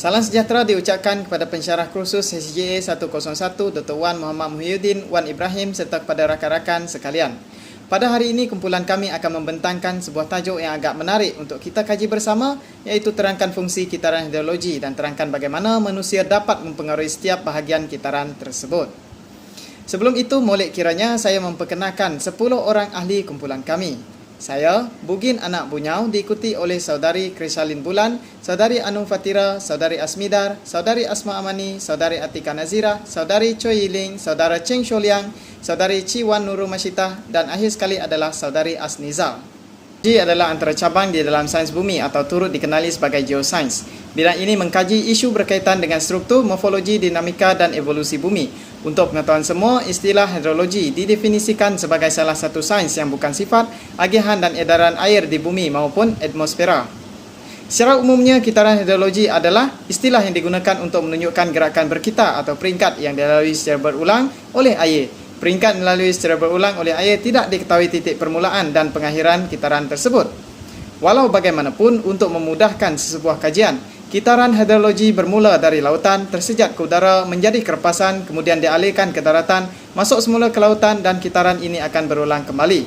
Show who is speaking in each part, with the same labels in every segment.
Speaker 1: Salam sejahtera diucapkan kepada pensyarah kursus HJA 101 Dr. Wan Muhammad Muhyiddin Wan Ibrahim serta kepada rakan-rakan sekalian. Pada hari ini, kumpulan kami akan membentangkan sebuah tajuk yang agak menarik untuk kita kaji bersama, iaitu terangkan fungsi kitaran hidrologi dan terangkan bagaimana manusia dapat mempengaruhi setiap bahagian kitaran tersebut. Sebelum itu, molek kiranya saya memperkenalkan 10 orang ahli kumpulan kami. Saya, Bugin Anak Bunyau, diikuti oleh Saudari Krisalin Bulan, Saudari Anung Fatira, Saudari Asmidar, Saudari Asma Amani, Saudari Atika Nazira, Saudari Choi Yiling, Saudara Cheng Sholiang, Saudari Ciwan Nurul Masyitah, dan akhir sekali adalah Saudari Asnizal. Geologi adalah antara cabang di dalam sains bumi atau turut dikenali sebagai geosains. Bidang ini mengkaji isu berkaitan dengan struktur, morfologi, dinamika dan evolusi bumi. Untuk pengetahuan semua, istilah hidrologi didefinisikan sebagai salah satu sains yang bukan sifat, agihan dan edaran air di bumi maupun atmosfera. Secara umumnya, kitaran hidrologi adalah istilah yang digunakan untuk menunjukkan gerakan berkitar atau peringkat yang dilalui secara berulang oleh air. Peringkat melalui secara berulang oleh air tidak diketahui titik permulaan dan pengakhiran kitaran tersebut. Walau bagaimanapun, untuk memudahkan sesebuah kajian, kitaran hidrologi bermula dari lautan, tersejat ke udara, menjadi kerepasan, kemudian dialihkan ke daratan, masuk semula ke lautan dan kitaran ini akan berulang kembali.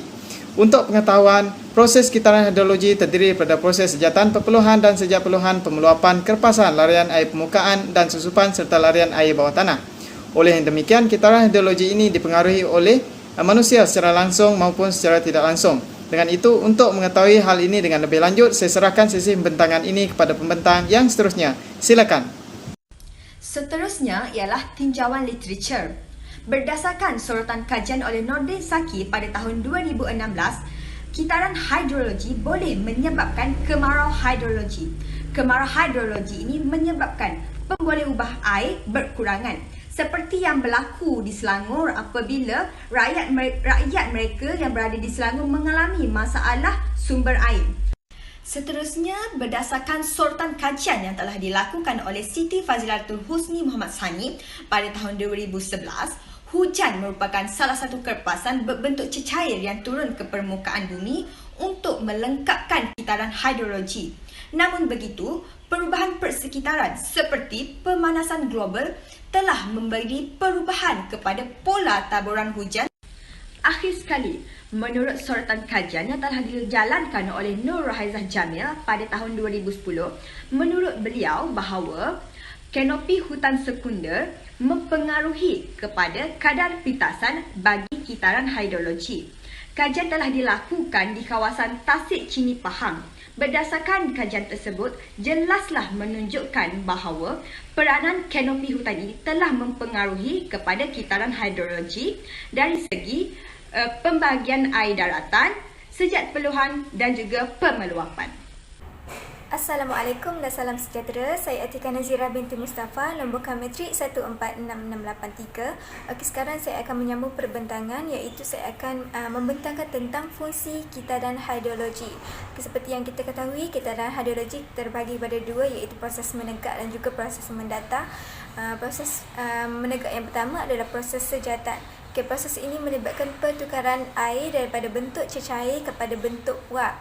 Speaker 1: Untuk pengetahuan, proses kitaran hidrologi terdiri daripada proses sejatan perpeluhan dan sejat peluhan, pemeluapan, kerepasan, larian air permukaan dan susupan serta larian air bawah tanah. Oleh yang demikian, kitaran hidrologi ini dipengaruhi oleh manusia secara langsung maupun secara tidak langsung. Dengan itu, untuk mengetahui hal ini dengan lebih lanjut, saya serahkan sesi pembentangan ini kepada pembentang yang seterusnya. Silakan.
Speaker 2: Seterusnya ialah tinjauan literatur. Berdasarkan sorotan kajian oleh Nordin Saki pada tahun 2016, kitaran hidrologi boleh menyebabkan kemarau hidrologi. Kemarau hidrologi ini menyebabkan pemboleh ubah air berkurangan, seperti yang berlaku di Selangor apabila rakyat mereka yang berada di Selangor mengalami masalah sumber air. Seterusnya, berdasarkan sorotan kajian yang telah dilakukan oleh Siti Fazilatul Husni Muhammad Sani pada tahun 2011, hujan merupakan salah satu kerepasan berbentuk cecair yang turun ke permukaan bumi untuk melengkapkan kitaran hidrologi. Namun begitu, perubahan persekitaran seperti pemanasan global telah memberi perubahan kepada pola taburan hujan. Akhir sekali, menurut sorotan kajian yang telah dijalankan oleh Nur Rahaizah Jamil pada tahun 2010, menurut beliau bahawa kanopi hutan sekunder mempengaruhi kepada kadar pitasan bagi kitaran hidrologi. Kajian telah dilakukan di kawasan Tasik Cini Pahang. Berdasarkan kajian tersebut, jelaslah menunjukkan bahawa peranan kanopi hutan ini telah mempengaruhi kepada kitaran hidrologi dari segi pembahagian air daratan, sejat peluhan dan juga pemeluapan.
Speaker 3: Assalamualaikum dan salam sejahtera. Saya Atika Nazira binti Mustafa, nombor kametrik 146683. Okey, sekarang saya akan menyambung perbentangan, iaitu saya akan membentangkan tentang fungsi kitaran hidrologi. Seperti yang kita ketahui, kitaran hidrologi terbagi pada dua, iaitu proses menegak dan juga proses mendatar. Proses menegak yang pertama adalah proses sejatan. Proses ini melibatkan pertukaran air daripada bentuk cecair kepada bentuk uap.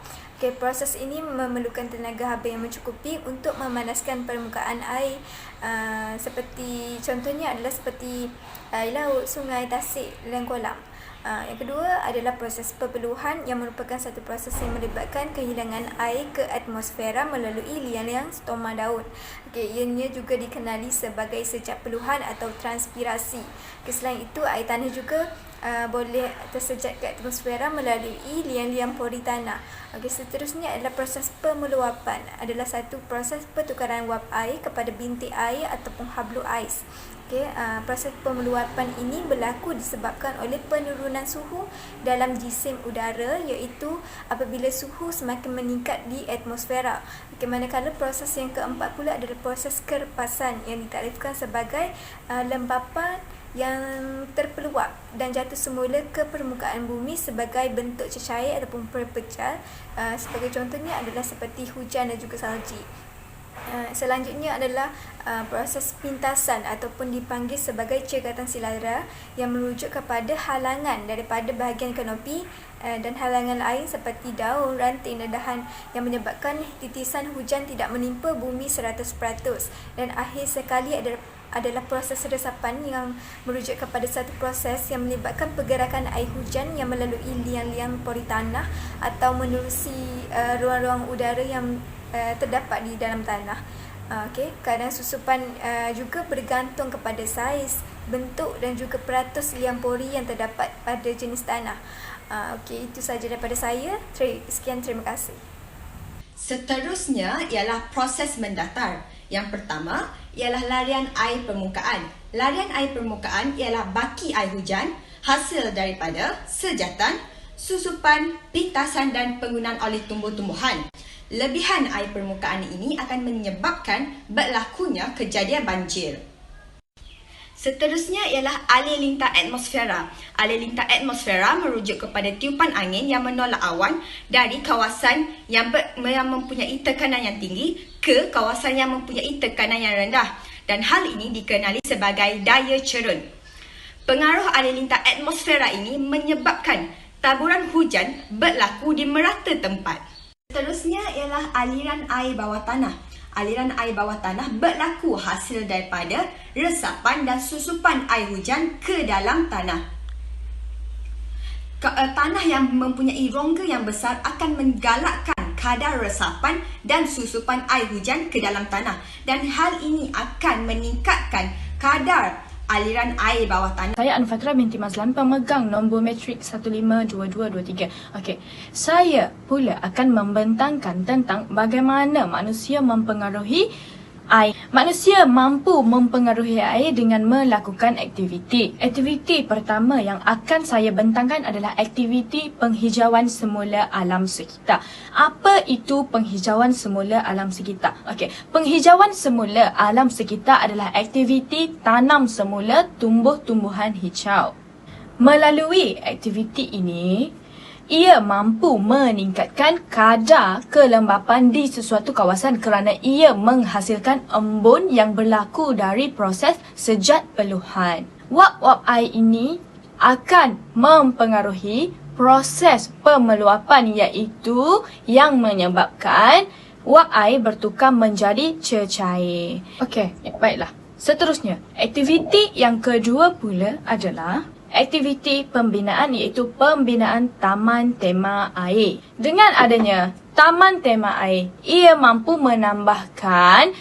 Speaker 3: Proses ini memerlukan tenaga haba yang mencukupi untuk memanaskan permukaan air. Seperti contohnya adalah seperti air laut, sungai, tasik dan kolam. Yang kedua adalah proses perpeluhan, yang merupakan satu proses yang melibatkan kehilangan air ke atmosfera melalui liang-liang stoma daun. Ianya juga dikenali sebagai sejat peluhan atau transpirasi. Selain itu, air tanah juga boleh tersejat ke atmosfera melalui liang-liang pori tanah. Seterusnya adalah proses pemeluapan, adalah satu proses pertukaran wap air kepada bintik air ataupun hablu ais. Proses pemeluapan ini berlaku disebabkan oleh penurunan suhu dalam jisim udara, iaitu apabila suhu semakin meningkat di atmosfera. Manakala proses yang keempat pula adalah proses kerepasan, yang ditarifkan sebagai lembapan yang terpeluap dan jatuh semula ke permukaan bumi sebagai bentuk cecair ataupun perpecah. Sebagai contohnya adalah seperti hujan dan juga salji. Selanjutnya adalah proses pintasan ataupun dipanggil sebagai cegatan silara yang merujuk kepada halangan daripada bahagian kanopi dan halangan lain seperti daun, ranting dan dahan yang menyebabkan titisan hujan tidak menimpa bumi 100%. Dan akhir sekali adalah proses resapan yang merujuk kepada satu proses yang melibatkan pergerakan air hujan yang melalui liang-liang pori tanah atau menerusi ruang-ruang udara yang terdapat di dalam tanah. Kadang susupan juga bergantung kepada saiz, bentuk dan juga peratus liang pori yang terdapat pada jenis tanah. Itu sahaja daripada saya. Sekian, terima kasih.
Speaker 2: Seterusnya ialah proses mendatar. Yang pertama ialah larian air permukaan. Larian air permukaan ialah baki air hujan hasil daripada sejatan, susupan, pintasan dan penggunaan oleh tumbuh-tumbuhan. Lebihan air permukaan ini akan menyebabkan berlakunya kejadian banjir. Seterusnya ialah alir lintah atmosfera. Alir lintah atmosfera merujuk kepada tiupan angin yang menolak awan dari kawasan yang mempunyai tekanan yang tinggi ke kawasan yang mempunyai tekanan yang rendah, dan hal ini dikenali sebagai daya cerun. Pengaruh alir lintah atmosfera ini menyebabkan taburan hujan berlaku di merata tempat. Seterusnya ialah aliran air bawah tanah. Aliran air bawah tanah berlaku hasil daripada resapan dan susupan air hujan ke dalam tanah. Tanah yang mempunyai rongga yang besar akan menggalakkan kadar resapan dan susupan air hujan ke dalam tanah, dan hal ini akan meningkatkan kadar aliran air bawah tanah.
Speaker 4: Saya Anfatra binti Mazlan, pemegang nombor matrik 152223. Saya pula akan membentangkan tentang bagaimana manusia mempengaruhi air. Manusia mampu mempengaruhi air dengan melakukan aktiviti. Aktiviti pertama yang akan saya bentangkan adalah aktiviti penghijauan semula alam sekitar. Apa itu penghijauan semula alam sekitar? Penghijauan semula alam sekitar adalah aktiviti tanam semula tumbuh-tumbuhan hijau. Melalui aktiviti ini, ia mampu meningkatkan kadar kelembapan di sesuatu kawasan kerana ia menghasilkan embun yang berlaku dari proses sejat peluhan. Wap-wap air ini akan mempengaruhi proses pemeluapan, iaitu yang menyebabkan wap air bertukar menjadi cecair. Baiklah. Seterusnya, aktiviti yang kedua pula adalah aktiviti pembinaan, iaitu pembinaan taman tema air. Dengan adanya taman tema air, ia mampu menambahkan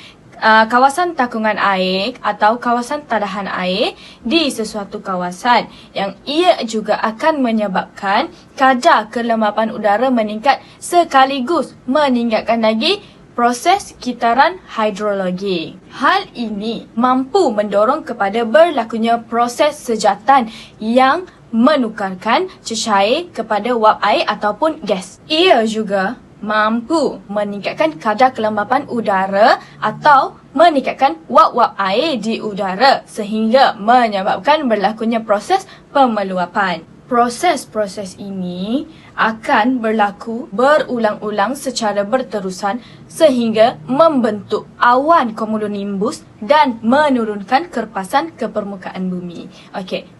Speaker 4: kawasan takungan air atau kawasan tadahan air di sesuatu kawasan, yang ia juga akan menyebabkan kadar kelembapan udara meningkat sekaligus meningkatkan lagi proses kitaran hidrologi. Hal ini mampu mendorong kepada berlakunya proses sejatan yang menukarkan cecair kepada wap air ataupun gas. Ia juga mampu meningkatkan kadar kelembapan udara atau meningkatkan wap-wap air di udara sehingga menyebabkan berlakunya proses pemeluapan. Proses-proses ini akan berlaku berulang-ulang secara berterusan sehingga membentuk awan cumulonimbus dan menurunkan kerpasan ke permukaan bumi.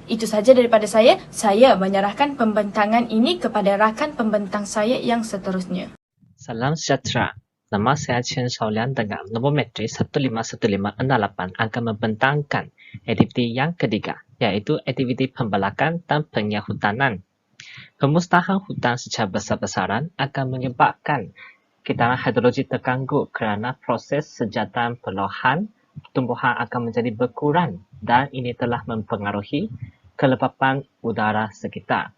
Speaker 4: Itu sahaja daripada saya. Saya menyerahkan pembentangan ini kepada rakan pembentang saya yang seterusnya.
Speaker 5: Salam sejahtera. Nama saya Chen Shaoliang dengan nombor matrik 151568 akan membentangkan aktiviti yang ketiga, iaitu aktiviti pembalakan dan penghutanan. Pemusnahan hutan secara besar-besaran akan menyebabkan kitaran hidrologi terganggu kerana proses sejatan peluhan tumbuhan akan menjadi berkurang, dan ini telah mempengaruhi kelembapan udara sekitar.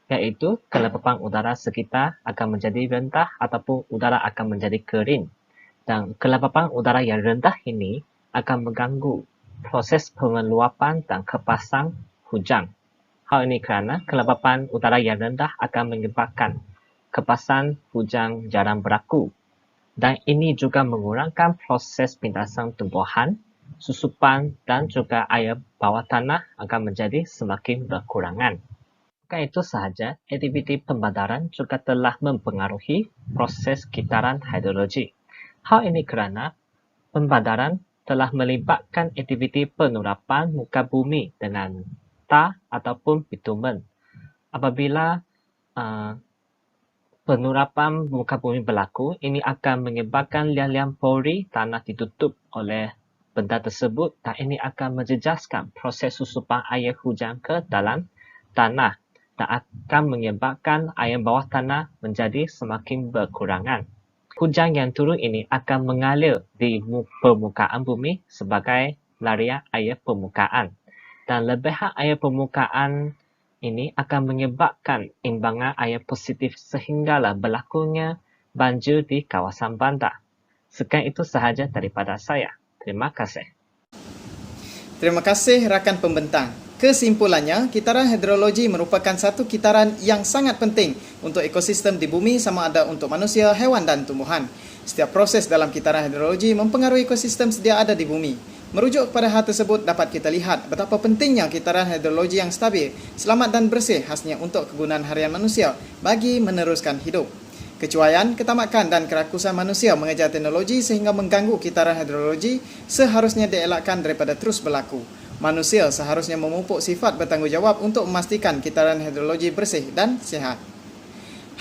Speaker 5: Iaitu kelembapan udara sekitar akan menjadi rendah ataupun udara akan menjadi kering. Dan kelembapan udara yang rendah ini akan mengganggu proses pemeluapan dan kepasan hujan. Hal ini kerana kelembapan udara yang rendah akan menyebabkan kepasan hujan jarang berlaku. Dan ini juga mengurangkan proses pintasan tumbuhan, susupan dan juga air bawah tanah akan menjadi semakin berkurangan. Bukan itu sahaja, aktiviti pembadaran juga telah mempengaruhi proses kitaran hidrologi. Hal ini kerana Pembadaran telah melibatkan aktiviti penurapan muka bumi dengan tar ataupun bitumen. Apabila penurapan muka bumi berlaku, ini akan menyebabkan liang-liang pori tanah ditutup oleh benda tersebut dan ini akan menjejaskan proses susupan air hujan ke dalam tanah dan akan menyebabkan air bawah tanah menjadi semakin berkurangan. Hujan yang turun ini akan mengalir di permukaan bumi sebagai larian air permukaan. Dan lebihan air permukaan ini akan menyebabkan imbangan air positif sehinggalah berlakunya banjir di kawasan bandar. Sekian itu sahaja daripada saya. Terima kasih.
Speaker 1: Terima kasih rakan pembentang. Kesimpulannya, kitaran hidrologi merupakan satu kitaran yang sangat penting untuk ekosistem di bumi sama ada untuk manusia, hewan dan tumbuhan. Setiap proses dalam kitaran hidrologi mempengaruhi ekosistem sedia ada di bumi. Merujuk kepada hal tersebut dapat kita lihat betapa pentingnya kitaran hidrologi yang stabil, selamat dan bersih khasnya untuk kegunaan harian manusia bagi meneruskan hidup. Kecuaian, ketamakan dan kerakusan manusia mengejar teknologi sehingga mengganggu kitaran hidrologi seharusnya dielakkan daripada terus berlaku. Manusia seharusnya memupuk sifat bertanggungjawab untuk memastikan kitaran hidrologi bersih dan sihat.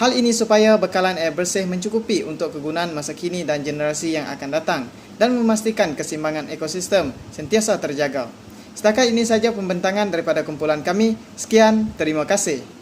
Speaker 1: Hal ini supaya bekalan air bersih mencukupi untuk kegunaan masa kini dan generasi yang akan datang dan memastikan keseimbangan ekosistem sentiasa terjaga. Setakat ini saja pembentangan daripada kumpulan kami. Sekian, terima kasih.